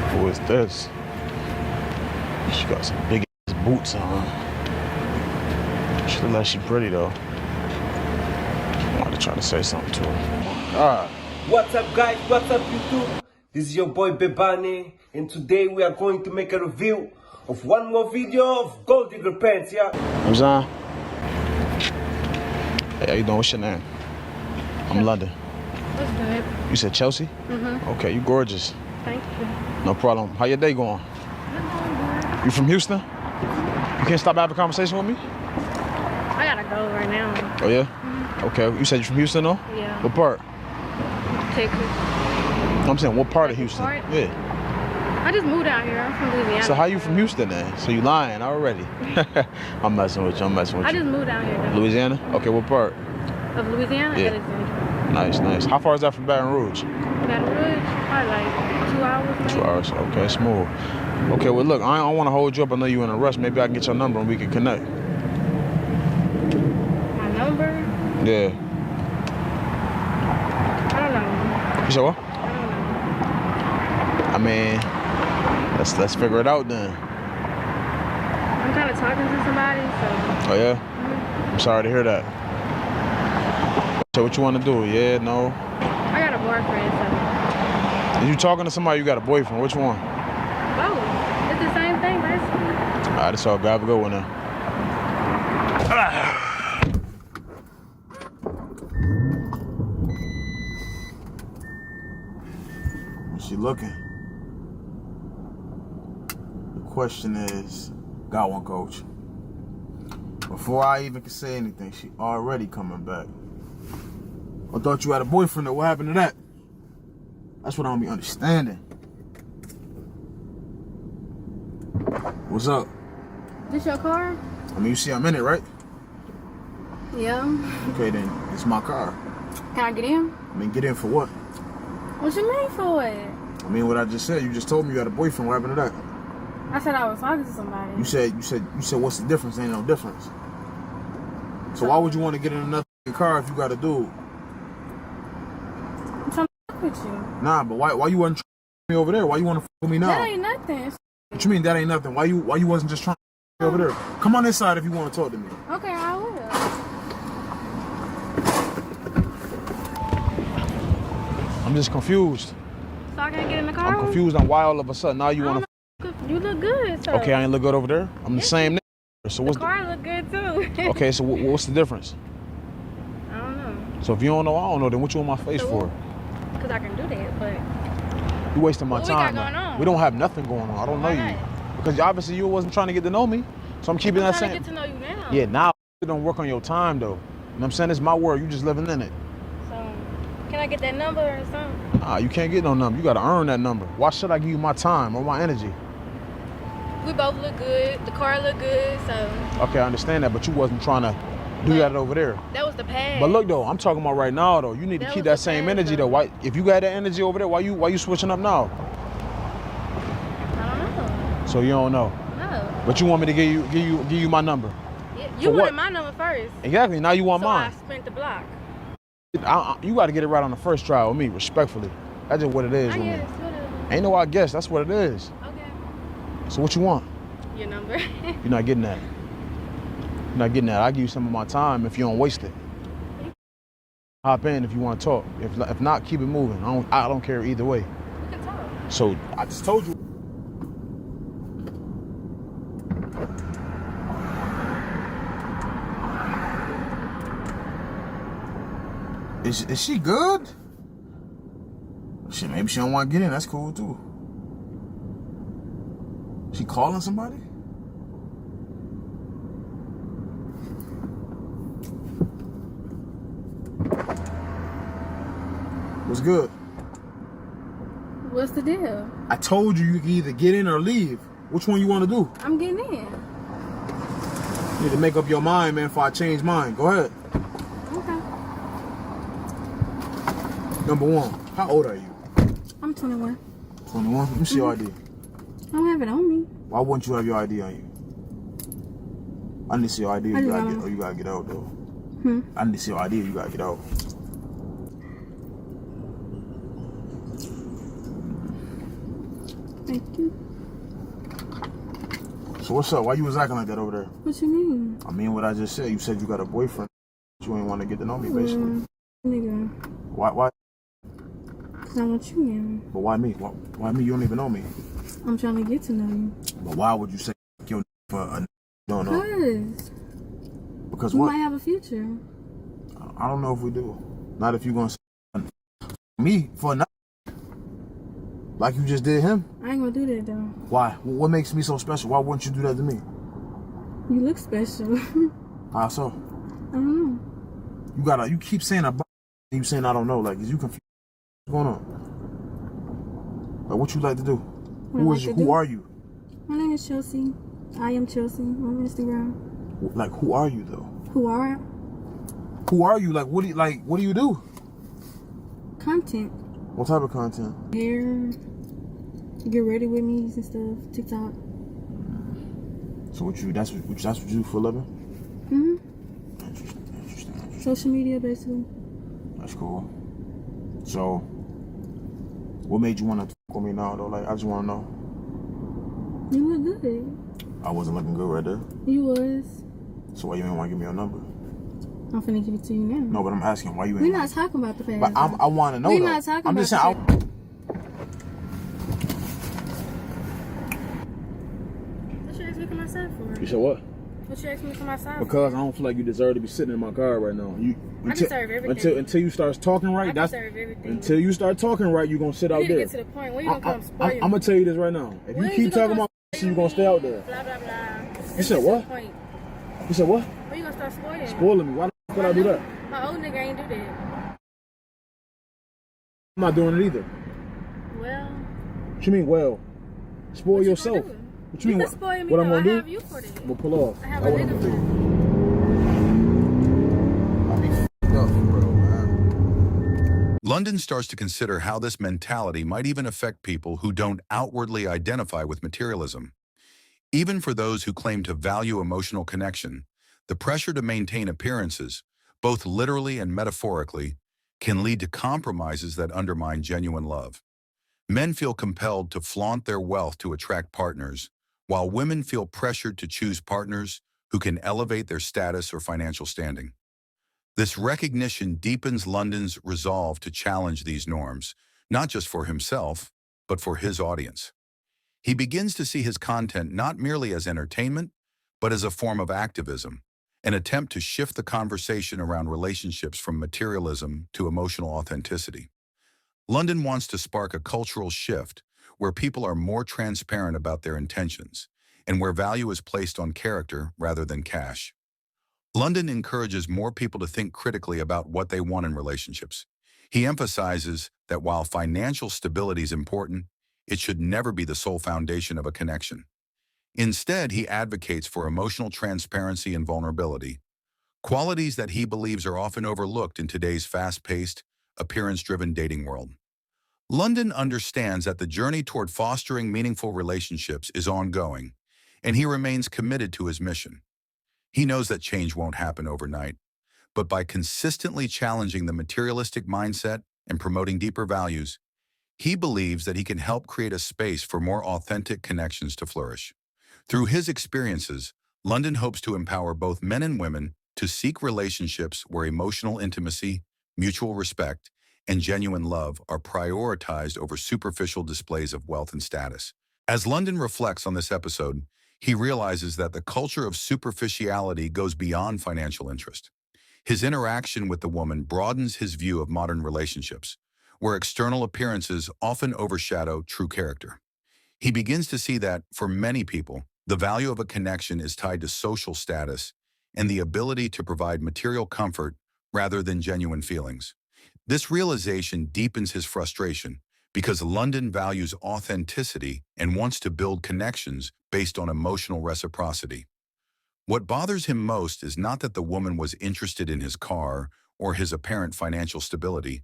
Who is this? She got some big ass boots on. She look like she pretty though. I wanted to try to say something to her. God. What's up guys, what's up YouTube? This is your boy Bebane, and today we are going to make a review of one more video of Gold Digger Pants, yeah? Ramzan. Hey, how you doing? What's your name? I'm London. What's good? You said Chelsea? Mm-hmm. Okay, you gorgeous. Thank you. No problem. How your day going? You from Houston? You can't stop having a conversation with me? I gotta go right now. Oh yeah? Mm-hmm. Okay, you said you're from Houston though? Yeah. What part? Texas. I'm saying what part of Texas Houston? part? Yeah. I just moved out here. I'm from Louisiana. So how you from Houston then? So you lying already? I'm messing with you. I just moved out here though. Louisiana? Okay, what part? Of Louisiana? Yeah. Alexandria. Nice, nice. How far is that from Baton Rouge? Baton Rouge? Probably like 2 hours maybe. 2 hours. Okay, smooth. Okay, well look, I don't want to hold you up. I know you're in a rush. Maybe I can get your number and we can connect. My number? Yeah. I don't know. You said what? I don't know. I mean, let's figure it out then. I'm kind of talking to somebody, so. Oh yeah? Mhm. I'm sorry to hear that. So what you want to do? Yeah, no? I got a boyfriend, so. Are you talking to somebody? You got a boyfriend? Which one? Oh, it's the same thing basically. Alright, that's all. Have a good one now. What's she looking? The question is, got one, coach. Before I even can say anything, she already coming back. I thought you had a boyfriend, though. What happened to that? That's what I don't be understanding. What's up? This your car? I mean, you see I'm in it, right? Yeah. Okay, then it's my car. Can I get in? I mean, get in for what? What you mean for it? I mean, what I just said. You just told me you had a boyfriend. What happened to that? I said I was talking to somebody. You said, what's the difference? Ain't no difference. So why would you want to get in another car if you got a dude? I'm trying to fuck with you. Nah, but why you wasn't trying me over there? Why you want to fuck with me now? That ain't nothing. What you mean that ain't nothing? Why you wasn't just trying to me over there? Come on this side if you want to talk to me. Okay, I will. I'm just confused. So I can't get in the car? I'm confused on why all of a sudden now you want to. You look good, so. Okay, I ain't look good over there. I'm the same nigga. So what's the car look good too. Okay, so what's the difference? I don't know. So if you don't know, I don't know. Then what you on my face for? Because I can do that, but. You wasting my time. What we got going on? We don't have nothing going on. I don't know you. Because obviously you wasn't trying to get to know me. So I'm keeping that same. I'm trying to get to know you now. Yeah, now you don't work on your time though. You know what I'm saying? It's my world. You just living in it. So, can I get that number or something? Nah, you can't get no number. You got to earn that number. Why should I give you my time or my energy? We both look good. The car look good, so. Okay, I understand that, but you wasn't trying to do that over there. That was the past. But look though, I'm talking about right now though. You need to keep that same energy though. Why, if you got that energy over there, why you switching up now? I don't know. So you don't know. No. But you want me to give you my number? Yeah, you wanted my number first. Exactly. Now you want mine. So I spent the block. You got to get it right on the first try with me, respectfully. That's just what it is. I with me. guess. Ain't no I guess. That's what it is. Okay. So what you want? Your number. You're not getting that. You're not getting that. I'll give you some of my time if you don't waste it. Hop in if you want to talk. If not, keep it moving. I don't care either way. We can talk. So I just told you. Is she good? Shit, maybe she don't want to get in. That's cool too. She calling somebody? What's good? What's the deal? I told you you can either get in or leave. Which one you want to do? I'm getting in. You need to make up your mind, man, before I change mine. Go ahead. Okay. Number one, how old are you? I'm 21. 21? Let me see your ID. I don't have it on me. Why wouldn't you have your ID on you? I need to see your ID or you gotta get out though. I need to see your ID or you gotta get out. Thank you. So what's up? Why you was acting like that over there? What you mean? I mean what I just said. You said you got a boyfriend. You ain't want to get to know me, basically. Nigga. Why? Because I want you now. But why me? Why me? You don't even know me. I'm trying to get to know you. But why would you say your for a don't know? Because we what? might have a future. I don't know if we do. Not if you gonna say me for a like you just did him. I ain't gonna do that though. Why? What makes me so special? Why wouldn't you do that to me? You look special. How so? I don't know. You keep saying about you saying I don't know. Like, is you confused? What's going on? Like, what you like to do? Who are you? My name is Chelsea. I am Chelsea on Instagram. Like, who are you though? Who are I? Who are you? Like, what do you do? Content. What type of content? Hair. Get ready with me and stuff. TikTok. So that's what you do for a living? Interesting. Social media, basically. That's cool. So, what made you want to talk with me now, though? Like, I just want to know. You look good. I wasn't looking good right there. You was. So why you ain't want to give me your number? I'm finna give it to you now. No, but I'm asking why you ain't. We're not talking about the past. But I want to know. We're not talking I'm about just saying. What you asked me to come outside for? You said what? What you asked me to come outside Because I don't feel like you deserve to be sitting in my car right now. I deserve everything. Until you start talking right. I deserve everything. Until you start talking right, you gonna sit out there. Get to the point. When you gonna come spoil you? I'm gonna tell you this right now. If you keep talking about you gonna stay out there. Blah, blah, blah. You said what? You said what? When you gonna start spoiling? Spoiling me. Why the f*** would I do that? My old nigga ain't do that. I'm not doing it either. Well. What you mean, well? Spoil yourself. What you mean? Spoil me, what I'm gonna do? I have you for that. I'm gonna pull off. I have a nigga for that. London starts to consider how this mentality might even affect people who don't outwardly identify with materialism. Even for those who claim to value emotional connection, the pressure to maintain appearances, both literally and metaphorically, can lead to compromises that undermine genuine love. Men feel compelled to flaunt their wealth to attract partners, while women feel pressured to choose partners who can elevate their status or financial standing. This recognition deepens London's resolve to challenge these norms, not just for himself, but for his audience. He begins to see his content not merely as entertainment, but as a form of activism, an attempt to shift the conversation around relationships from materialism to emotional authenticity. London wants to spark a cultural shift where people are more transparent about their intentions and where value is placed on character rather than cash. London encourages more people to think critically about what they want in relationships. He emphasizes that while financial stability is important, it should never be the sole foundation of a connection. Instead, he advocates for emotional transparency and vulnerability, qualities that he believes are often overlooked in today's fast-paced, appearance-driven dating world. London understands that the journey toward fostering meaningful relationships is ongoing, and he remains committed to his mission. He knows that change won't happen overnight, but by consistently challenging the materialistic mindset and promoting deeper values, he believes that he can help create a space for more authentic connections to flourish. Through his experiences, London hopes to empower both men and women to seek relationships where emotional intimacy, mutual respect, and genuine love are prioritized over superficial displays of wealth and status. As London reflects on this episode, he realizes that the culture of superficiality goes beyond financial interest. His interaction with the woman broadens his view of modern relationships, where external appearances often overshadow true character. He begins to see that, for many people, the value of a connection is tied to social status and the ability to provide material comfort rather than genuine feelings. This realization deepens his frustration because London values authenticity and wants to build connections based on emotional reciprocity. What bothers him most is not that the woman was interested in his car or his apparent financial stability,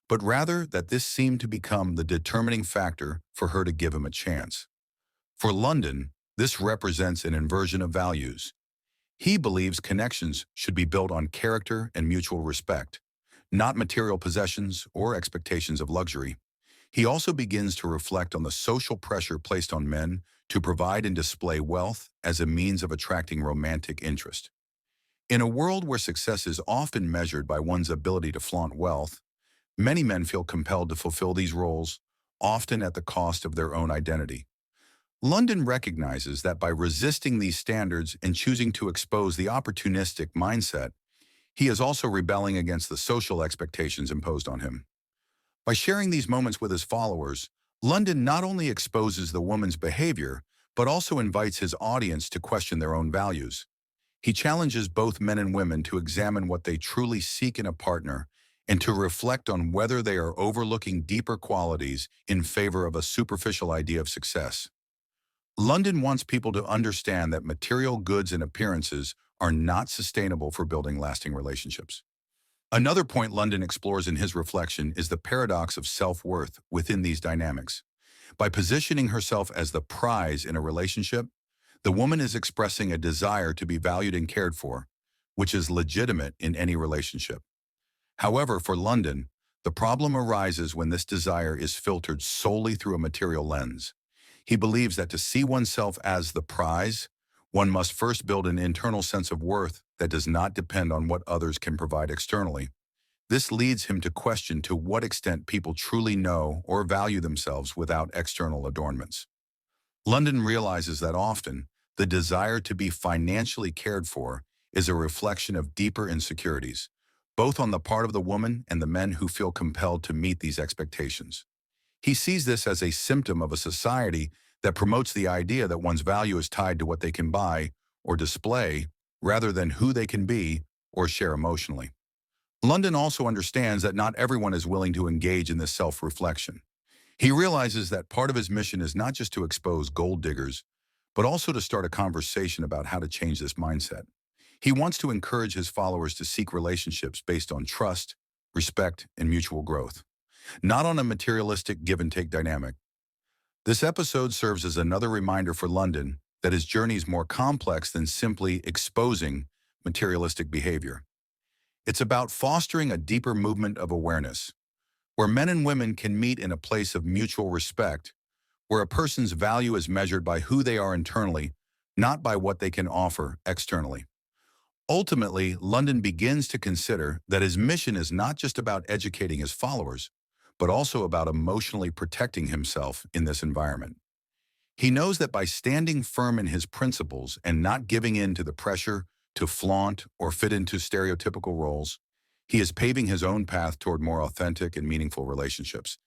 but rather that this seemed to become the determining factor for her to give him a chance. For London, this represents an inversion of values. He believes connections should be built on character and mutual respect, not material possessions or expectations of luxury. He also begins to reflect on the social pressure placed on men to provide and display wealth as a means of attracting romantic interest. In a world where success is often measured by one's ability to flaunt wealth, many men feel compelled to fulfill these roles, often at the cost of their own identity. London recognizes that by resisting these standards and choosing to expose the opportunistic mindset, he is also rebelling against the social expectations imposed on him. By sharing these moments with his followers, London not only exposes the woman's behavior, but also invites his audience to question their own values. He challenges both men and women to examine what they truly seek in a partner and to reflect on whether they are overlooking deeper qualities in favor of a superficial idea of success. London wants people to understand that material goods and appearances are not sustainable for building lasting relationships. Another point London explores in his reflection is the paradox of self-worth within these dynamics. By positioning herself as the prize in a relationship, the woman is expressing a desire to be valued and cared for, which is legitimate in any relationship. However, for London, the problem arises when this desire is filtered solely through a material lens. He believes that to see oneself as the prize, one must first build an internal sense of worth that does not depend on what others can provide externally. This leads him to question to what extent people truly know or value themselves without external adornments. London realizes that often, the desire to be financially cared for is a reflection of deeper insecurities, both on the part of the woman and the men who feel compelled to meet these expectations. He sees this as a symptom of a society that promotes the idea that one's value is tied to what they can buy or display rather than who they can be or share emotionally. London also understands that not everyone is willing to engage in this self-reflection. He realizes that part of his mission is not just to expose gold diggers, but also to start a conversation about how to change this mindset. He wants to encourage his followers to seek relationships based on trust, respect, and mutual growth, not on a materialistic give-and-take dynamic. This episode serves as another reminder for London that his journey is more complex than simply exposing materialistic behavior. It's about fostering a deeper movement of awareness, where men and women can meet in a place of mutual respect, where a person's value is measured by who they are internally, not by what they can offer externally. Ultimately, London begins to consider that his mission is not just about educating his followers, but also about emotionally protecting himself in this environment. He knows that by standing firm in his principles and not giving in to the pressure to flaunt or fit into stereotypical roles, he is paving his own path toward more authentic and meaningful relationships.